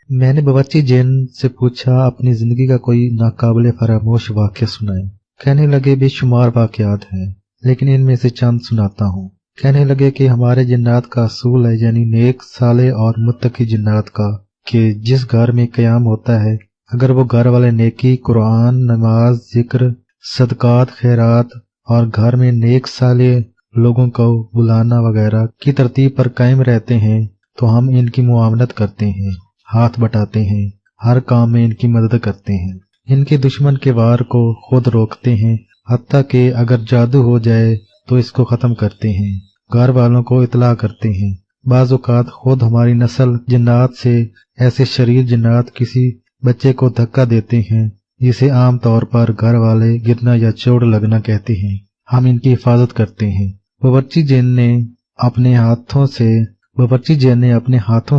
میں نے बावर्ची जैन से पूछा, अपनी जिंदगी का कोई नाकाबिले फरामोश वाक़या सुनाए। कहने लगे, बेशुमार वाक़यात हैं, लेकिन इनमें से चंद सुनाता हूँ। कहने लगे कि हमारे जिन्नात का असूल है, यानी नेक, साले और मुत्तकी जिन्नात का, कि जिस घर में क़याम होता है, अगर वो घर वाले नेकी, कुरान, नमाज, जिक्र, सदकात, खैरात और घर में नेक साले लोगों को बुलाना वगैरह की तरतीब पर कायम रहते हैं, तो हम इनकी मुआवनत करते हैं, हाथ बटाते हैं, हर काम में इनकी मदद करते हैं, इनके दुश्मन के वार को खुद रोकते हैं, हत्ता कि अगर जादू हो जाए तो इसको ख़त्म करते हैं, घर वालों को इतला करते हैं। बाज़ औक़ात खुद हमारी नस्ल जिन्नात से ऐसे शरीर जिन्नात किसी बच्चे को धक्का देते हैं, जिसे आम तौर पर घर वाले गिरना या चोट लगना कहते हैं। हम इनकी हिफाजत करते हैं। बावर्ची जैन ने अपने हाथों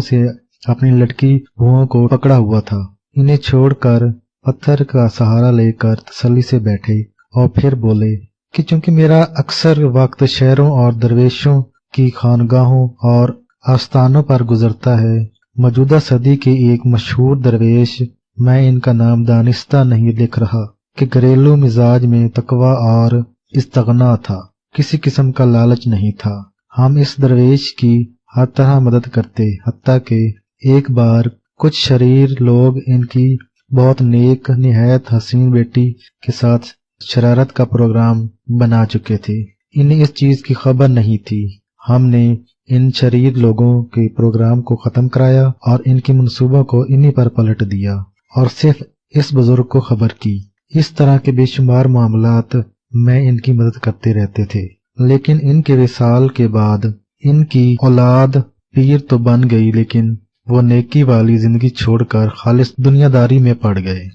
से अपनी लड़की बुओं को पकड़ा हुआ था। इन्हें छोड़कर पत्थर का सहारा लेकर तसल्ली से बैठे और फिर बोले कि चूंकि मेरा अक्सर वक्त शहरों और दरवेशों की खानगाहों और आस्थानों पर गुजरता है, मौजूदा सदी के एक मशहूर दरवेश, मैं इनका नाम दानिस्ता नहीं लिख रहा, कि घरेलू मिजाज में तकवा और इस्तगना था, किसी किस्म का लालच नहीं था। हम इस दरवेश की हर तरह मदद करते, हत्ता कि एक बार कुछ शरीर लोग इनकी बहुत नेक, निहायत हसीन बेटी के साथ शरारत का प्रोग्राम बना चुके थे। इन्हें इस चीज की खबर नहीं थी। हमने इन शरीर लोगों के प्रोग्राम को खत्म कराया और इनके मंसूबों को इन्हीं पर पलट दिया और सिर्फ इस बुजुर्ग को खबर की। इस तरह के बेशुमार मामलात में इनकी मदद करते रहते थे, लेकिन इनके विसाल के बाद इनकी औलाद पीर तो बन गई, लेकिन वो नेकी वाली जिंदगी छोड़कर खालिस दुनियादारी में पड़ गए।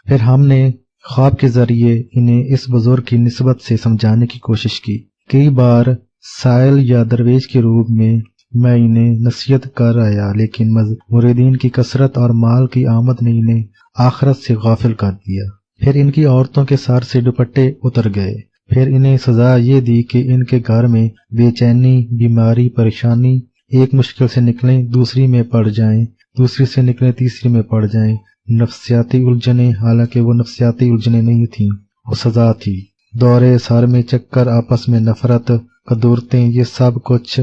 फिर हमने ख्वाब के जरिए इन्हें इस बुजुर्ग की निस्बत से समझाने की कोशिश की। कई बार साइल या दरवेश के रूप में मैं इन्हें नसीहत कर आया, लेकिन मुरीदीन की कसरत और माल की आमद ने इन्हें आखिरत से गाफिल कर दिया। फिर इनकी औरतों के सर से दुपट्टे उतर गए। फिर इन्हें सजा ये दी कि इनके घर में बेचैनी, बीमारी, परेशानी, एक मुश्किल से निकलें दूसरी में पड़ जाएं, दूसरी से निकलें तीसरी में पड़ जाएं, नफ्सियाती उलझने, हालांकि वो नफ्सियाती उलझने नहीं थी, वो सजा थी। दौरे सर में चक्कर, आपस में नफरत, कदूरतें, ये सब कुछ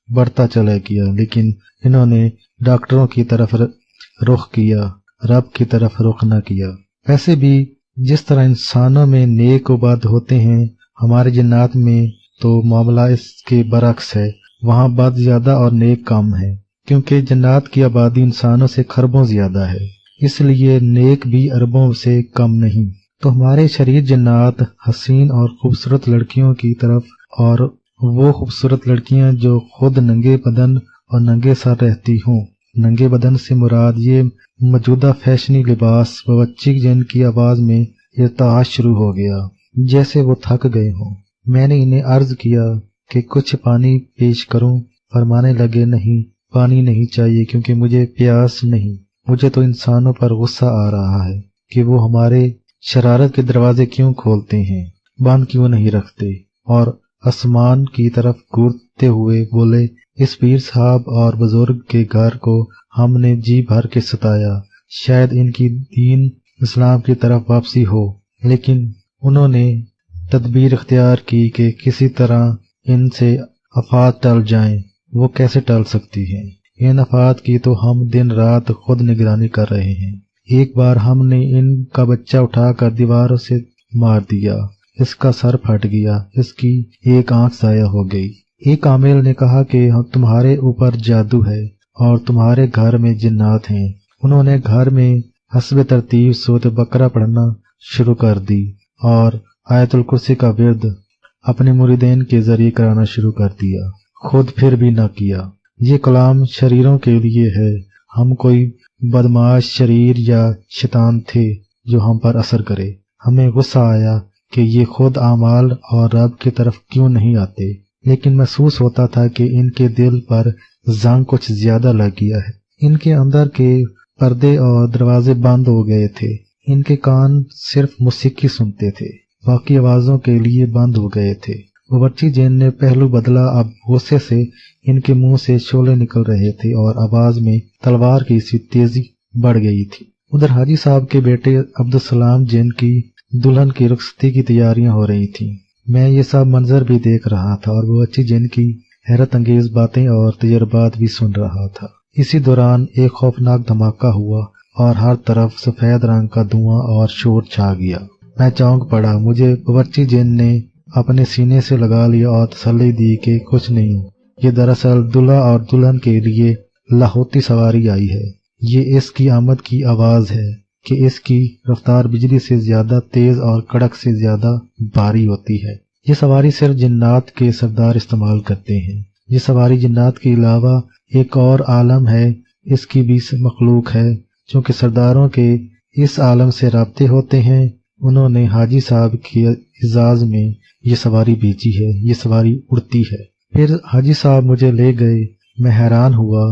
बढ़ता चला गया, लेकिन इन्होंने डॉक्टरों की तरफ रुख किया, रब की तरफ रुख न किया। वैसे भी जिस तरह इंसानों में नेक व बद होते हैं, हमारे जिन्नात में तो मामला इसके बरक्स है। वहाँ बद ज्यादा और नेक कम है, क्योंकि जिन्नात की आबादी इंसानों से खरबों ज्यादा है, इसलिए नेक भी अरबों से कम नहीं। तो हमारे शरीर जिन्नात हसीन और खूबसूरत लड़कियों की तरफ, और वो खूबसूरत लड़कियां जो खुद नंगे बदन और नंगे सर रहती हों। नंगे बदन से मुराद ये मौजूदा फैशनी लिबास। बावर्ची जैन की आवाज में इर्ताज शुरू हो गया, जैसे वो थक गए हों। मैंने इन्हें अर्ज किया कि कुछ पानी पेश करूं। फरमाने लगे, नहीं, पानी नहीं चाहिए, क्योंकि मुझे प्यास नहीं। मुझे तो इंसानों पर गुस्सा आ रहा है कि वो हमारे शरारत के दरवाजे क्यों खोलते हैं, बंद क्यों नहीं रखते। और आसमान की तरफ घूरते हुए बोले, इस पीर साहब और बुजुर्ग के घर को हमने जी भर के सताया, शायद इनकी दीन इस्लाम की तरफ वापसी हो, लेकिन उन्होंने तदबीर इख्तियार की कि किसी तरह इनसे आफात टल जाएं। वो कैसे टल सकती हैं? इन आफात की तो हम दिन रात खुद निगरानी कर रहे हैं। एक बार हमने इनका बच्चा उठाकर दीवारों से मार दिया, इसका सर फट गया, इसकी एक आंख जाया हो गई। एक आमिल ने कहा कि तुम्हारे ऊपर जादू है और तुम्हारे घर में जिन्नात हैं। उन्होंने घर में हस्ब तरतीब सूरत बकरा पढ़ना शुरू कर दी और आयतुल कुर्सी का विर्द अपने मुरीदीन के जरिए कराना शुरू कर दिया, खुद फिर भी न किया। ये कलाम शरीरों के लिए है। हम कोई बदमाश शरीर या शैतान थे जो हम पर असर करे। हमें गुस्सा आया कि ये खुद आमाल और रब की तरफ क्यों नहीं आते, लेकिन महसूस होता था कि इनके दिल पर जंग कुछ ज्यादा लग गया है। इनके अंदर के पर्दे और दरवाजे बंद हो गए थे। इनके कान सिर्फ मौसीकी सुनते थे, बाकी आवाजों के लिए बंद हो गए थे। बावर्ची जैन ने पहलू बदला। अब गुस्से से इनके मुंह से शोले निकल रहे थे और आवाज में तलवार की सी तेजी बढ़ गई थी। उधर हाजी साहब के बेटे अब्दुलसलाम जिनकी दुल्हन की रुखसती की तैयारियां हो रही थी। मैं ये सब मंजर भी देख रहा था और वो अच्छी जिनकी हैरत अंगेज बातें और तजर्बात भी सुन रहा था। इसी दौरान एक खौफनाक धमाका हुआ और हर तरफ सफेद रंग का धुआं और शोर छा गया। मैं चौंक पड़ा। मुझे बावर्ची जिन ने अपने सीने से लगा लिया और तसल्ली दी कि कुछ नहीं, ये दरअसल दूल्हा और दुल्हन के लिए लाहौती सवारी आई है। ये इसकी आमद की आवाज है कि इसकी रफ्तार बिजली से ज्यादा तेज और कड़क से ज्यादा भारी होती है। ये सवारी सिर्फ जिन्नात के सरदार इस्तेमाल करते हैं। ये सवारी जिन्नात के अलावा एक और आलम है, इसकी भी मखलूक है। चूंकि सरदारों के इस आलम से राब्ते होते हैं, उन्होंने हाजी साहब के इजाज में ये सवारी भेजी है। ये सवारी उड़ती है। फिर हाजी साहब मुझे ले गए। मैं हैरान हुआ।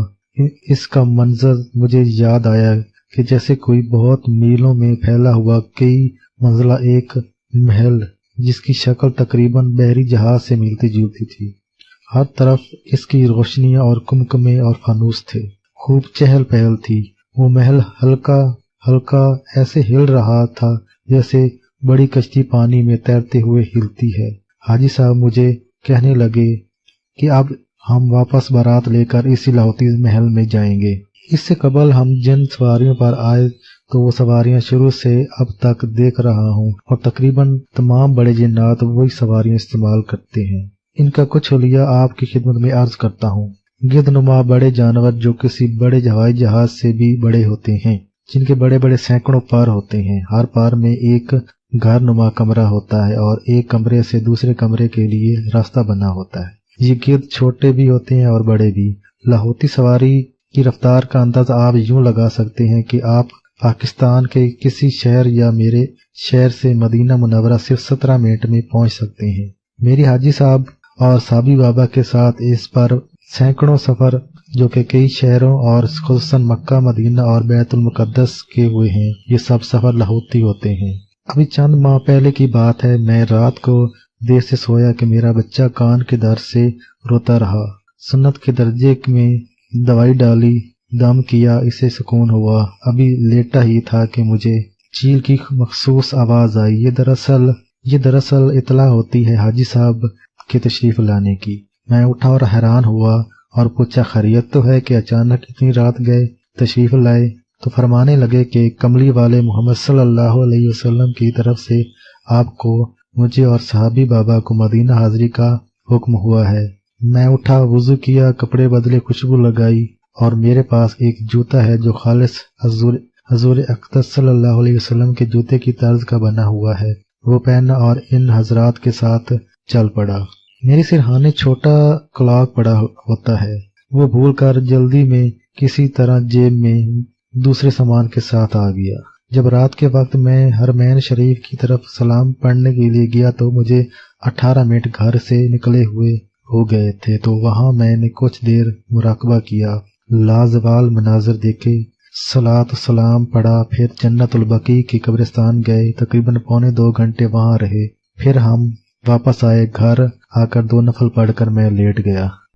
इसका मंजर मुझे याद आया कि जैसे कोई बहुत मीलों में फैला हुआ कई मंजिला एक महल, जिसकी शक्ल तकरीबन बहरी जहाज से मिलती जुलती थी। हर तरफ इसकी रोशनियां और कुमकुमे और फानूस थे। खूब चहल पहल थी। वो महल हल्का हल्का ऐसे हिल रहा था जैसे बड़ी कश्ती पानी में तैरते हुए हिलती है। हाजी साहब मुझे कहने लगे कि अब हम वापस बारात लेकर इसी लाहौती महल में जाएंगे। इससे कबल हम जिन सवारियों पर आए तो वो सवारियां शुरू से अब तक देख रहा हूँ और तकरीबन तमाम बड़े जिन्नात वही सवारियां इस्तेमाल करते हैं। इनका कुछ हुलिया आपकी खिदमत में अर्ज करता हूँ। गिद्धनुमा बड़े जानवर जो किसी बड़े हवाई जहाज से भी बड़े होते हैं, जिनके बड़े बड़े सैकड़ों पर होते हैं। हर पर में एक घर नुमा कमरा होता है और एक कमरे से दूसरे कमरे के लिए रास्ता बना होता है। ये गिद्ध छोटे भी होते हैं और बड़े भी। लाहौती सवारी की रफ्तार का अंदाजा आप यूं लगा सकते हैं कि आप पाकिस्तान के किसी शहर या मेरे शहर से मदीना मुनव्वरा सिर्फ 17 मिनट में पहुंच सकते हैं। मेरी हाजी साहब और साबी बाबा के साथ इस पर सैकड़ों सफर जो कि कई शहरों और खुसूसन मक्का, मदीना और बैतुल मुकद्दस के हुए हैं, ये सब सफर लाहौती होते हैं। अभी चंद माह पहले की बात है। मैं रात को देर से सोया कि मेरा बच्चा कान के दर्द से रोता रहा। सुन्नत के दर्जे में दवाई डाली, दम किया, इसे सुकून हुआ। अभी लेटा ही था कि मुझे चील की मखसूस आवाज आई। ये दरअसल इतला होती है हाजी साहब के तशरीफ लाने की। मैं उठा और हैरान हुआ और पूछा, खैरियत तो है कि अचानक इतनी रात गए तशरीफ लाए? तो फरमाने लगे कि कमली वाले मोहम्मद सल्लल्लाहु अलैहि वसल्लम की तरफ से आपको, मुझे और सहाबी बाबा को मदीना हाजिरी का हुक्म हुआ है। मैं उठा, वुजू किया, कपड़े बदले, खुशबू लगाई और मेरे पास एक जूता है जो खालिस हजूर अक़दस सल्लल्लाहु अलैहि वसल्लम के जूते की तर्ज का बना हुआ है। वो पहना और इन हजरात के साथ चल पड़ा। मेरे सिरहाने छोटा क्लॉक पड़ा होता है। वो भूल कर जल्दी में किसी तरह जेब में दूसरे सामान के साथ आ गया। जब रात के वक्त मैं हरमैन शरीफ की तरफ सलाम पढ़ने के लिए गया तो मुझे 18 मिनट घर से निकले हुए हो गए थे। तो वहां मैंने कुछ देर मुराकबा किया, लाजवाल मनाजर देखे, सलात सलाम पढ़ा, फिर जन्नतुल बकी के कब्रिस्तान गए। तकरीबन 2.25 घंटे वहां रहे। फिर हम वापस आए। घर आकर 2 नफल पढ़कर मैं लेट गया।